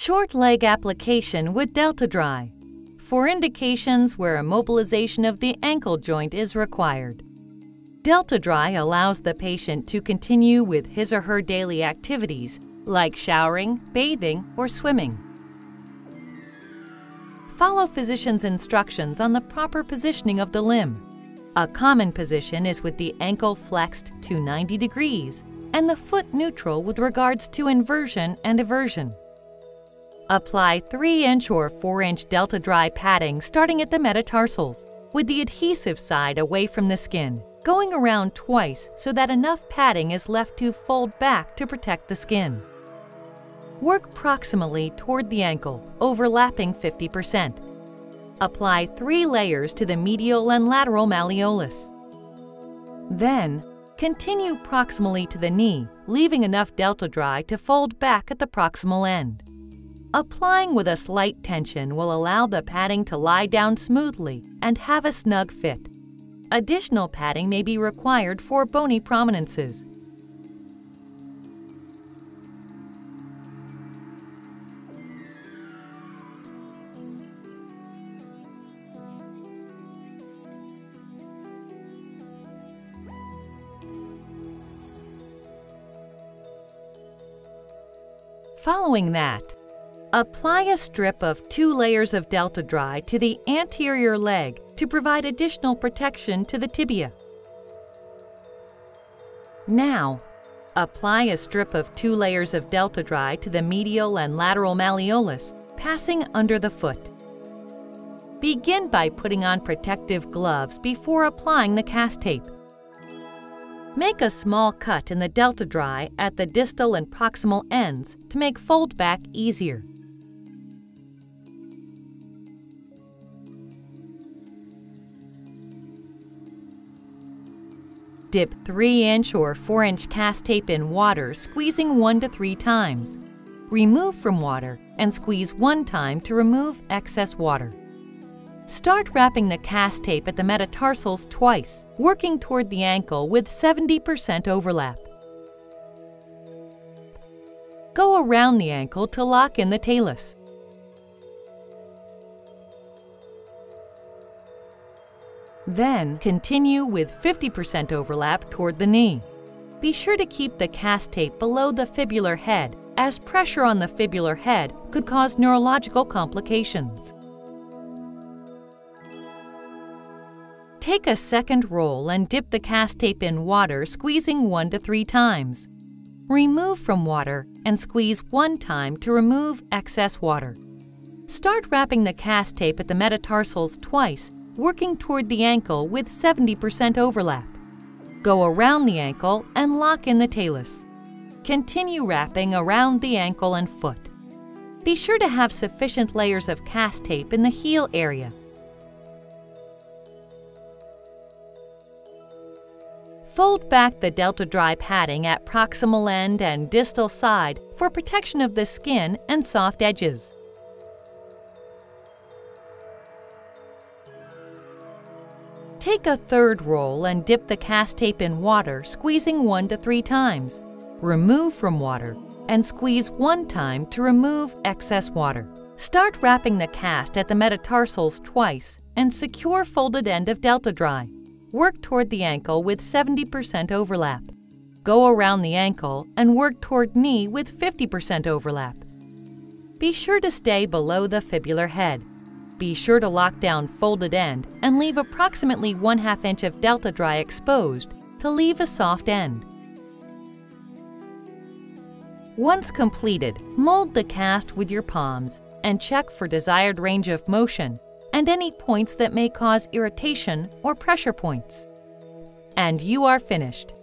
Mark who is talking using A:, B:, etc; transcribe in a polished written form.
A: Short leg application with Delta-Dry for indications where immobilization of the ankle joint is required. Delta-Dry allows the patient to continue with his or her daily activities like showering, bathing, or swimming. Follow physician's instructions on the proper positioning of the limb. A common position is with the ankle flexed to 90 degrees and the foot neutral with regards to inversion and eversion. Apply 3-inch or 4-inch Delta-Dry padding starting at the metatarsals, with the adhesive side away from the skin, going around twice so that enough padding is left to fold back to protect the skin. Work proximally toward the ankle, overlapping 50%. Apply 3 layers to the medial and lateral malleolus. Then, continue proximally to the knee, leaving enough Delta-Dry to fold back at the proximal end. Applying with a slight tension will allow the padding to lie down smoothly and have a snug fit. Additional padding may be required for bony prominences. Following that, apply a strip of 2 layers of Delta-Dry to the anterior leg to provide additional protection to the tibia. Now, apply a strip of 2 layers of Delta-Dry to the medial and lateral malleolus, passing under the foot. Begin by putting on protective gloves before applying the cast tape. Make a small cut in the Delta-Dry at the distal and proximal ends to make fold back easier. Dip 3-inch or 4-inch cast tape in water, squeezing 1 to 3 times. Remove from water and squeeze 1 time to remove excess water. Start wrapping the cast tape at the metatarsals twice, working toward the ankle with 70% overlap. Go around the ankle to lock in the talus. Then continue with 50% overlap toward the knee. Be sure to keep the cast tape below the fibular head, as pressure on the fibular head could cause neurological complications. Take a second roll and dip the cast tape in water, squeezing 1 to 3 times. Remove from water and squeeze 1 time to remove excess water. Start wrapping the cast tape at the metatarsals twice, working toward the ankle with 70% overlap. Go around the ankle and lock in the talus. Continue wrapping around the ankle and foot. Be sure to have sufficient layers of cast tape in the heel area. Fold back the Delta-Dry padding at proximal end and distal side for protection of the skin and soft edges. Take a third roll and dip the cast tape in water, squeezing 1 to 3 times. Remove from water and squeeze 1 time to remove excess water. Start wrapping the cast at the metatarsals twice and secure folded end of Delta-Dry. Work toward the ankle with 70% overlap. Go around the ankle and work toward knee with 50% overlap. Be sure to stay below the fibular head. Be sure to lock down folded end and leave approximately 1/2 inch of Delta-Dry exposed to leave a soft end. Once completed, mold the cast with your palms and check for desired range of motion and any points that may cause irritation or pressure points. And you are finished.